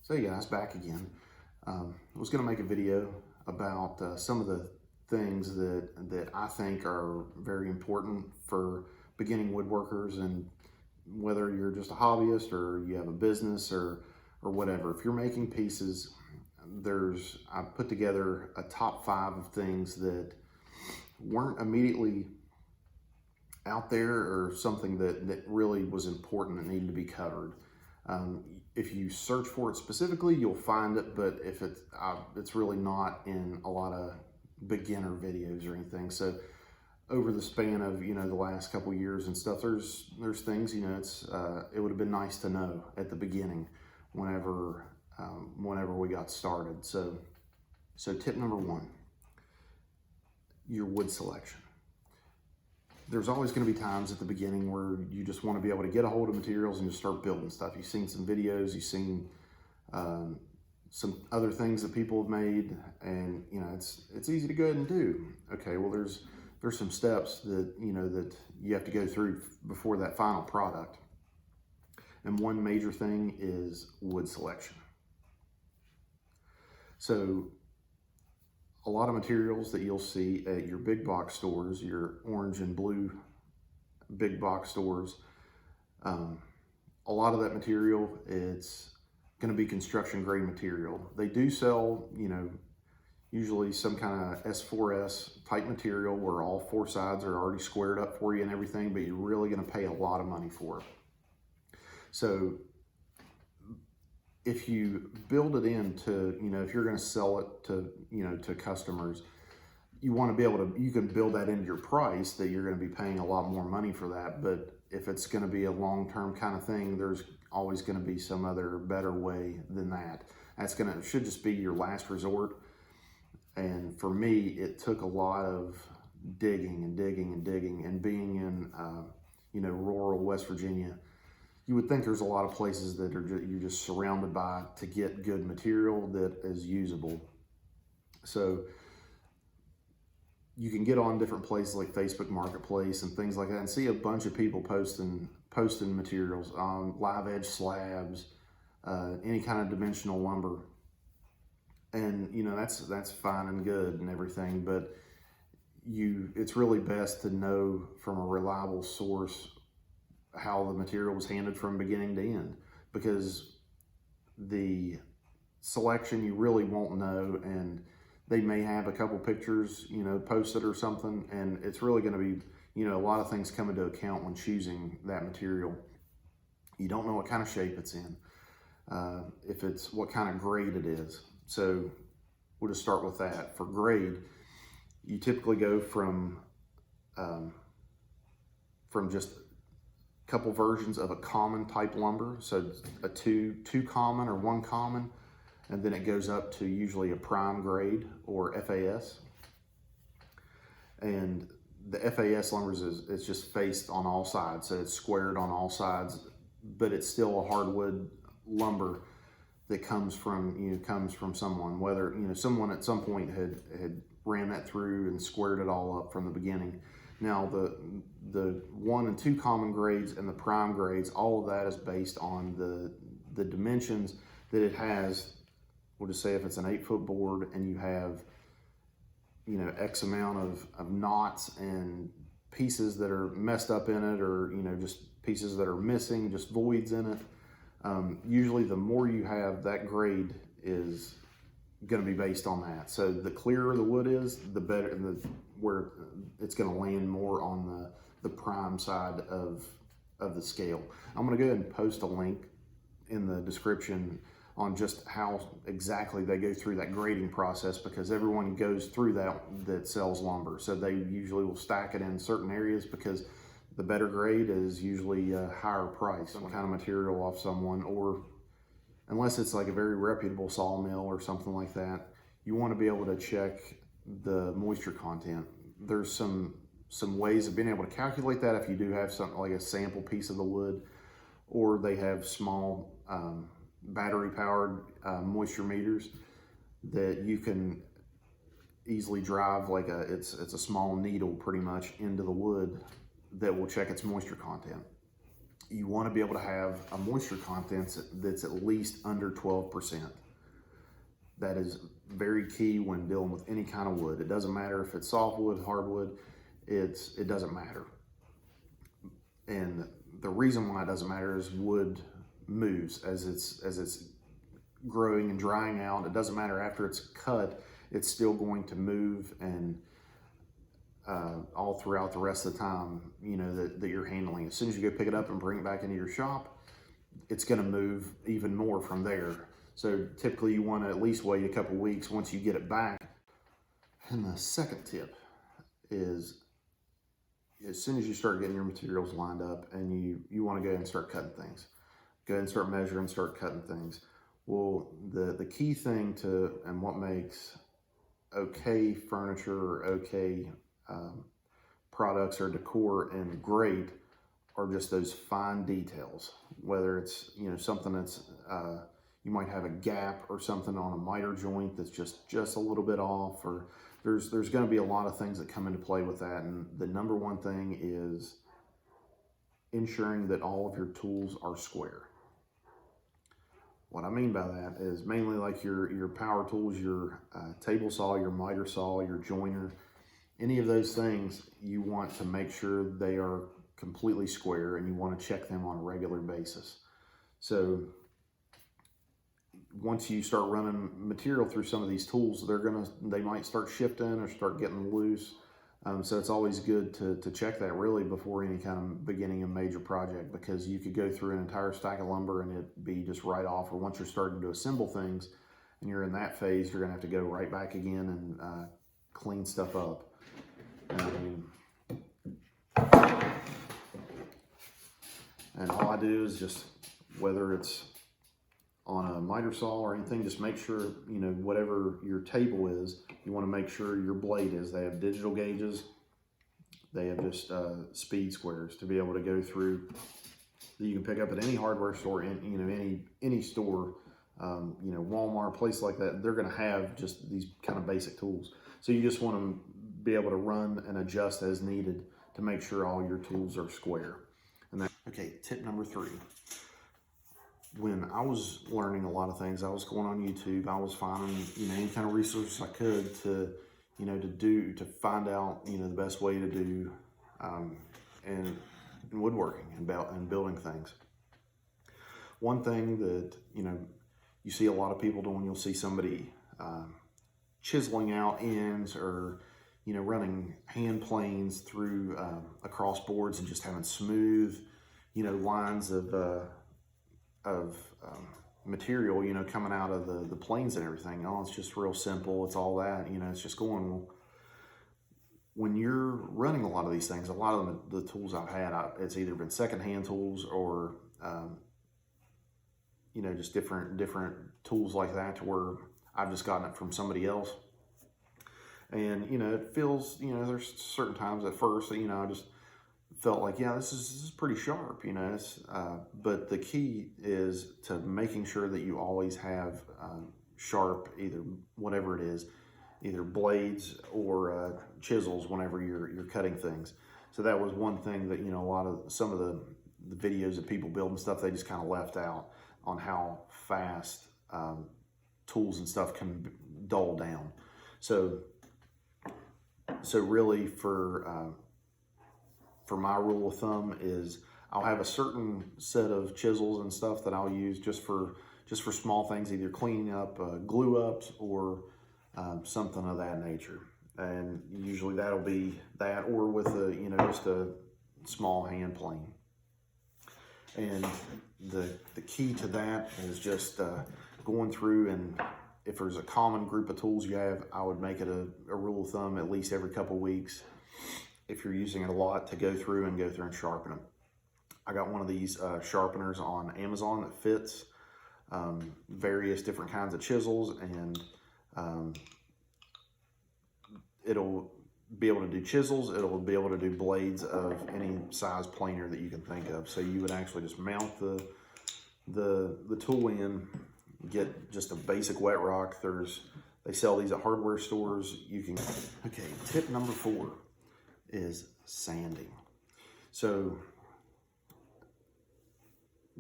So hey guys, back again. I was going to make a video about some of the things that I think are very important for beginning woodworkers, and whether you're just a hobbyist or you have a business or whatever. If you're making pieces, I put together a top 5 of things that weren't immediately out there or something that really was important that needed to be covered. If you search for it specifically, you'll find it, but if it's really not in a lot of beginner videos or anything. So over the span of the last couple years and stuff, there's things it would have been nice to know at the beginning whenever we got started. So tip number 1, your wood selection. There's always going to be times at the beginning where you just want to be able to get a hold of materials and just start building stuff. You've seen some videos, you've seen some other things that people have made, and it's easy to go ahead and do. Okay, well there's some steps that that you have to go through before that final product. And one major thing is wood selection. So a lot of materials that you'll see at your big box stores, your orange and blue big box stores, a lot of that material, it's going to be construction grade material. They do sell, usually some kind of S4S type material where all 4 sides are already squared up for you and everything, but you're really going to pay a lot of money for it. So if you build it into, if you're going to sell it to, to customers, you want to be able to, you can build that into your price that you're going to be paying a lot more money for that. But if it's going to be a long-term kind of thing, there's always going to be some other better way than that. Should just be your last resort. And for me, it took a lot of digging and digging and digging, and being in, rural West Virginia. You would think there's a lot of places that you're just surrounded by to get good material that is usable. So you can get on different places like Facebook Marketplace and things like that and see a bunch of people posting materials on live edge slabs, any kind of dimensional lumber. And that's fine and good and everything, but it's really best to know from a reliable source how the material was handled from beginning to end, because the selection you really won't know, and they may have a couple pictures posted or something, and it's really going to be a lot of things come into account when choosing that material. You don't know what kind of shape it's in, what kind of grade it is. So we'll just start with that. For grade, you typically go from just couple versions of a common type lumber, so a two common or 1 common, and then it goes up to usually a prime grade or FAS. And the FAS lumbers it's just faced on all sides, so it's squared on all sides, but it's still a hardwood lumber that comes from someone, whether someone at some point had ran that through and squared it all up from the beginning. Now the 1 and 2 common grades and the prime grades, all of that is based on the dimensions that it has. We'll just say if it's an 8-foot board and you have X amount of knots and pieces that are messed up in it, or just pieces that are missing, just voids in it. Usually the more you have, that grade is going to be based on that. So the clearer the wood is, the better, where it's going to land more on the prime side of the scale. I'm going to go ahead and post a link in the description on just how exactly they go through that grading process, because everyone goes through that sells lumber. So they usually will stack it in certain areas, because the better grade is usually a higher price, some kind of material off someone, or unless it's like a very reputable sawmill or something like that, you want to be able to check the moisture content. There's some ways of being able to calculate that if you do have something like a sample piece of the wood, or they have small battery powered moisture meters that you can easily drive, like it's a small needle pretty much into the wood that will check its moisture content. you want to be able to have a moisture content that's at least under 12%. That is very key when dealing with any kind of wood. It doesn't matter if it's softwood, hardwood, it doesn't matter. And the reason why it doesn't matter is wood moves as it's growing and drying out. It doesn't matter after it's cut, it's still going to move, and all throughout the rest of the time, you know, that you're handling. As soon as you go pick it up and bring it back into your shop, it's going to move even more from there. So typically you want to at least wait a couple weeks once you get it back. And the second tip is, as soon as you start getting your materials lined up and you want to go ahead and start cutting things, go ahead and start measuring, start cutting things. Well, the key thing to, and what makes okay furniture or okay products or decor and great, are just those fine details. Whether it's, you know, something that's, you might have a gap or something on a miter joint that's just a little bit off, or there's going to be a lot of things that come into play with that. And the number one thing is ensuring that all of your tools are square. What I mean by that is mainly like your power tools, your table saw, your miter saw, your joiner, any of those things, you want to make sure they are completely square, and you want to check them on a regular basis. So once you start running material through some of these tools, they might start shifting or start getting loose. So it's always good to check that really before any kind of beginning a major project, because you could go through an entire stack of lumber and it be just right off. Or once you're starting to assemble things and you're in that phase, you're gonna have to go right back again and clean stuff up. And all I do is just, whether it's on a miter saw or anything, just make sure, you know, whatever your table is, you want to make sure your blade is. They have digital gauges. They have just speed squares to be able to go through, that you can pick up at any hardware store, you know, any store, you know, Walmart, place like that. They're going to have just these kind of basic tools. So you just want to be able to run and adjust as needed to make sure all your tools are square. And that, okay, tip number 3. When I was learning a lot of things, I was going on YouTube. I was finding, you know, any kind of resources I could to, you know, to find out, you know, the best way to do and woodworking and building things. One thing that, you know, you see a lot of people doing, you'll see somebody chiseling out ends, or, you know, running hand planes through across boards and just having smooth, you know, lines of material, you know, coming out of the planes and everything. Oh, it's just real simple. It's all that, you know, it's just going. Well, when you're running a lot of these things, a lot of the tools I've had, it's either been secondhand tools or, you know, just different tools like that, to where I've just gotten it from somebody else. And, you know, it feels, you know, there's certain times at first that, you know, I just felt like, yeah, this is pretty sharp, you know. But the key is to making sure that you always have sharp, either whatever it is, either blades or chisels whenever you're cutting things. So that was one thing that, you know, some of the videos of people building stuff, they just kind of left out on how fast tools and stuff can dull down. So really, for my rule of thumb is, I'll have a certain set of chisels and stuff that I'll use just for small things, either cleaning up glue ups or something of that nature. And usually that'll be that, or with you know, just a small hand plane. And the key to that is just going through, and if there's a common group of tools you have, I would make it a rule of thumb at least every couple of weeks, if you're using it a lot, to go through and sharpen them. I got one of these sharpeners on Amazon that fits various different kinds of chisels, and it'll be able to do chisels, it'll be able to do blades of any size planer that you can think of. So you would actually just mount the tool in, get just a basic wet rock. They sell these at hardware stores. Okay, tip number 4 is sanding. So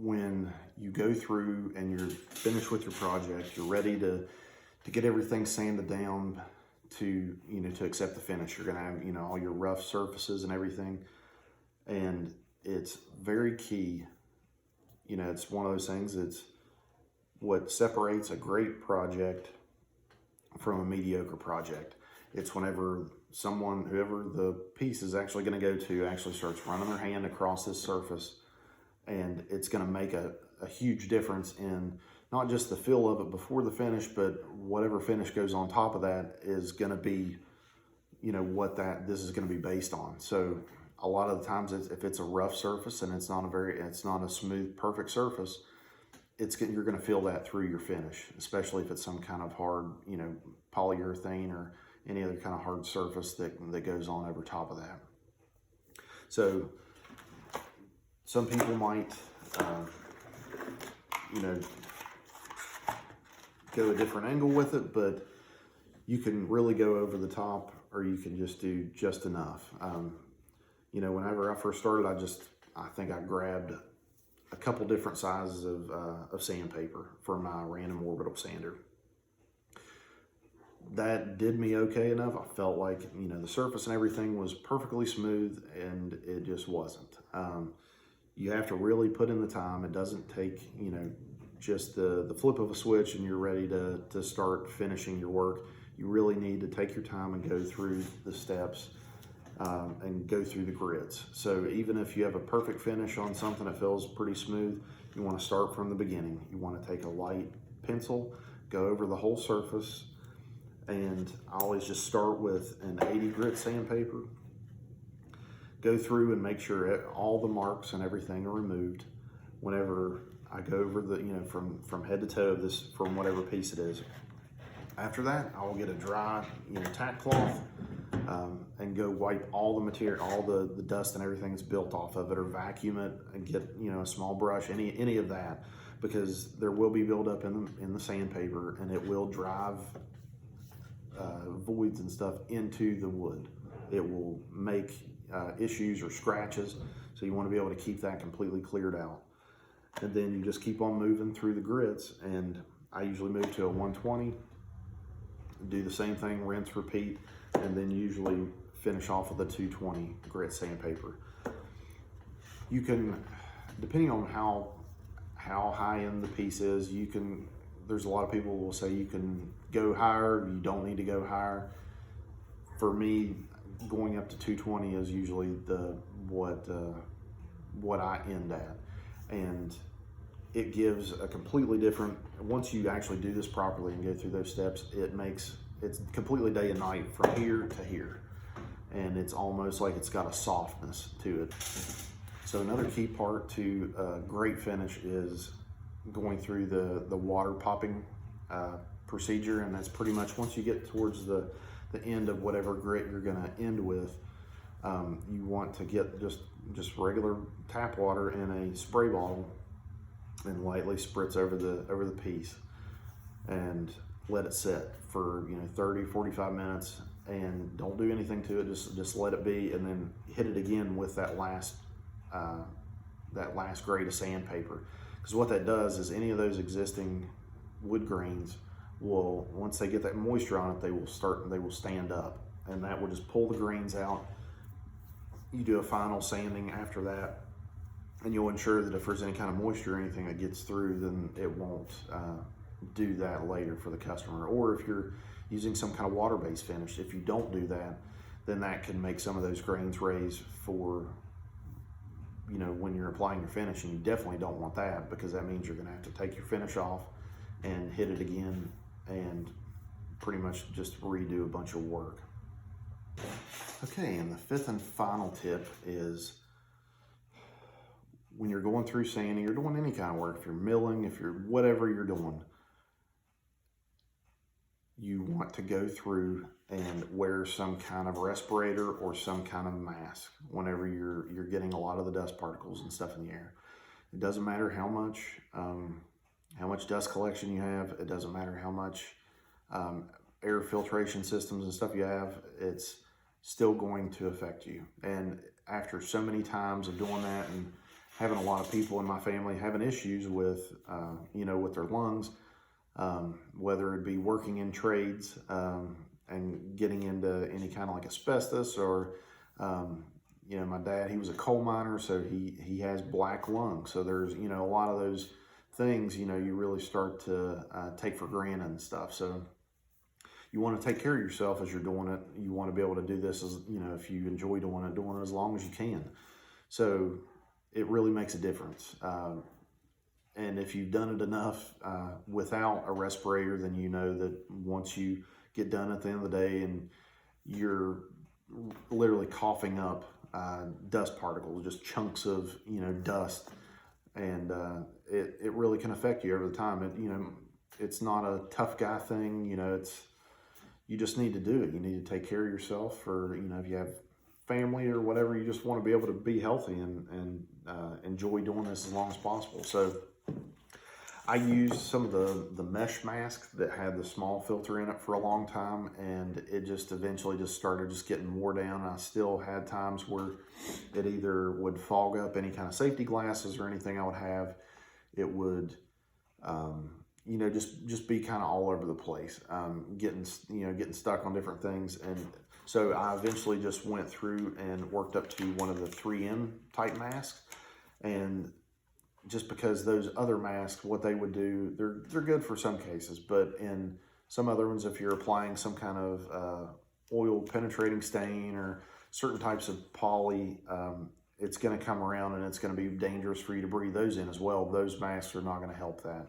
when you go through and you're finished with your project, you're ready to get everything sanded down to, to accept the finish. You're gonna have, all your rough surfaces and everything. And it's very key. It's one of those things, it's what separates a great project from a mediocre project. It's whenever whoever the piece is actually gonna go to, actually starts running their hand across this surface, and it's gonna make a huge difference in not just the feel of it before the finish, but whatever finish goes on top of that is gonna be, what this is gonna be based on. So a lot of the times, if it's a rough surface and it's not a smooth, perfect surface, you're gonna feel that through your finish, especially if it's some kind of hard, polyurethane or any other kind of hard surface that goes on over top of that. So some people might, go a different angle with it, but you can really go over the top, or you can just do just enough. Whenever I first started, I think I grabbed a couple different sizes of sandpaper for my random orbital sander. That did me okay enough. I felt like, the surface and everything was perfectly smooth, and it just wasn't. You have to really put in the time. It doesn't take, just the flip of a switch and you're ready to start finishing your work. You really need to take your time and go through the steps and go through the grids. So even if you have a perfect finish on something that feels pretty smooth, you want to start from the beginning. You want to take a light pencil, go over the whole surface, and I always just start with an 80 grit sandpaper. Go through and make sure all the marks and everything are removed. Whenever I go over the, from head to toe of this, from whatever piece it is. After that, I will get a dry, tack cloth and go wipe all the material, all the dust and everything that's built off of it, or vacuum it and get, a small brush, any of that, because there will be buildup in the sandpaper, and it will drive voids and stuff into the wood. It will make issues or scratches, so you want to be able to keep that completely cleared out. And then you just keep on moving through the grits, and I usually move to a 120, do the same thing, rinse, repeat, and then usually finish off with a 220 grit sandpaper. You can, depending on how high end the piece is, there's a lot of people who will say you can go higher, you don't need to go higher. For me, going up to 220 is usually what I end at. And it gives a completely different, once you actually do this properly and go through those steps, it's completely day and night from here to here. And it's almost like it's got a softness to it. So another key part to a great finish is going through the water popping procedure. And that's pretty much once you get towards the end of whatever grit you're gonna end with, you want to get just regular tap water in a spray bottle and lightly spritz over the piece and let it sit for 30, 45 minutes, and don't do anything to it. Just let it be, and then hit it again with that last grade of sandpaper. Because what that does is any of those existing wood grains will, once they get that moisture on it, they will stand up, and that will just pull the grains out. You do a final sanding after that, and you'll ensure that if there's any kind of moisture or anything that gets through, then it won't do that later for the customer. Or if you're using some kind of water-based finish, if you don't do that, then that can make some of those grains raise for, when you're applying your finish, and you definitely don't want that, because that means you're gonna have to take your finish off and hit it again and pretty much just redo a bunch of work. Okay, and the fifth and final tip is when you're going through sanding, you're doing any kind of work, if you're milling, if you're whatever you're doing, you want to go through and wear some kind of respirator or some kind of mask whenever you're getting a lot of the dust particles and stuff in the air. It doesn't matter how much dust collection you have. It doesn't matter how much air filtration systems and stuff you have. It's still going to affect you. And after so many times of doing that and having a lot of people in my family having issues with, you know, with their lungs, whether it be working in trades and getting into any kind of like asbestos or, you know, my dad, he was a coal miner, so he has black lungs. So there's, you know, a lot of those things, you know, you really start to take for granted and stuff. So you want to take care of yourself as you're doing it. You want to be able to do this as, you know, if you enjoy doing it as long as you can. So it really makes a difference. And if you've done it enough without a respirator, then you know that once you get done at the end of the day and you're literally coughing up dust particles, just chunks of, you know, dust, and it really can affect you over the time. It, you know, it's not a tough guy thing, you know, you just need to do it. You need to take care of yourself, or, you know, if you have family or whatever, you just want to be able to be healthy and enjoy doing this as long as possible. So I used some of the mesh masks that had the small filter in it for a long time, and it just eventually just started just getting wore down. I still had times where it either would fog up any kind of safety glasses or anything I would have. It would, you know, just be kind of all over the place, getting stuck on different things. And so I eventually just went through and worked up to one of the 3M type masks. And just because those other masks, what they would do, they're good for some cases, but in some other ones, if you're applying some kind of oil penetrating stain or certain types of poly, it's going to come around and it's going to be dangerous for you to breathe those in as well. Those masks are not going to help that.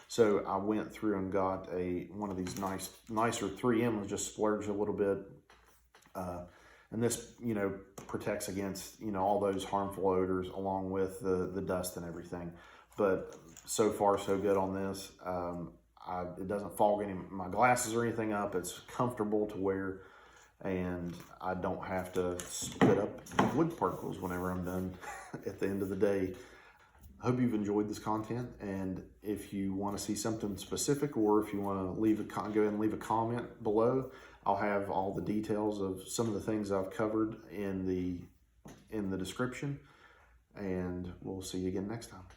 So I went through and got one of these nicer 3M was just splurged a little bit. And this, you know, protects against, you know, all those harmful odors along with the dust and everything. But so far, so good on this. It doesn't fog any of my glasses or anything up. It's comfortable to wear, and I don't have to spit up wood particles whenever I'm done at the end of the day. I hope you've enjoyed this content, and if you want to see something specific, or if you want to go ahead and leave a comment below, I'll have all the details of some of the things I've covered in the description, and we'll see you again next time.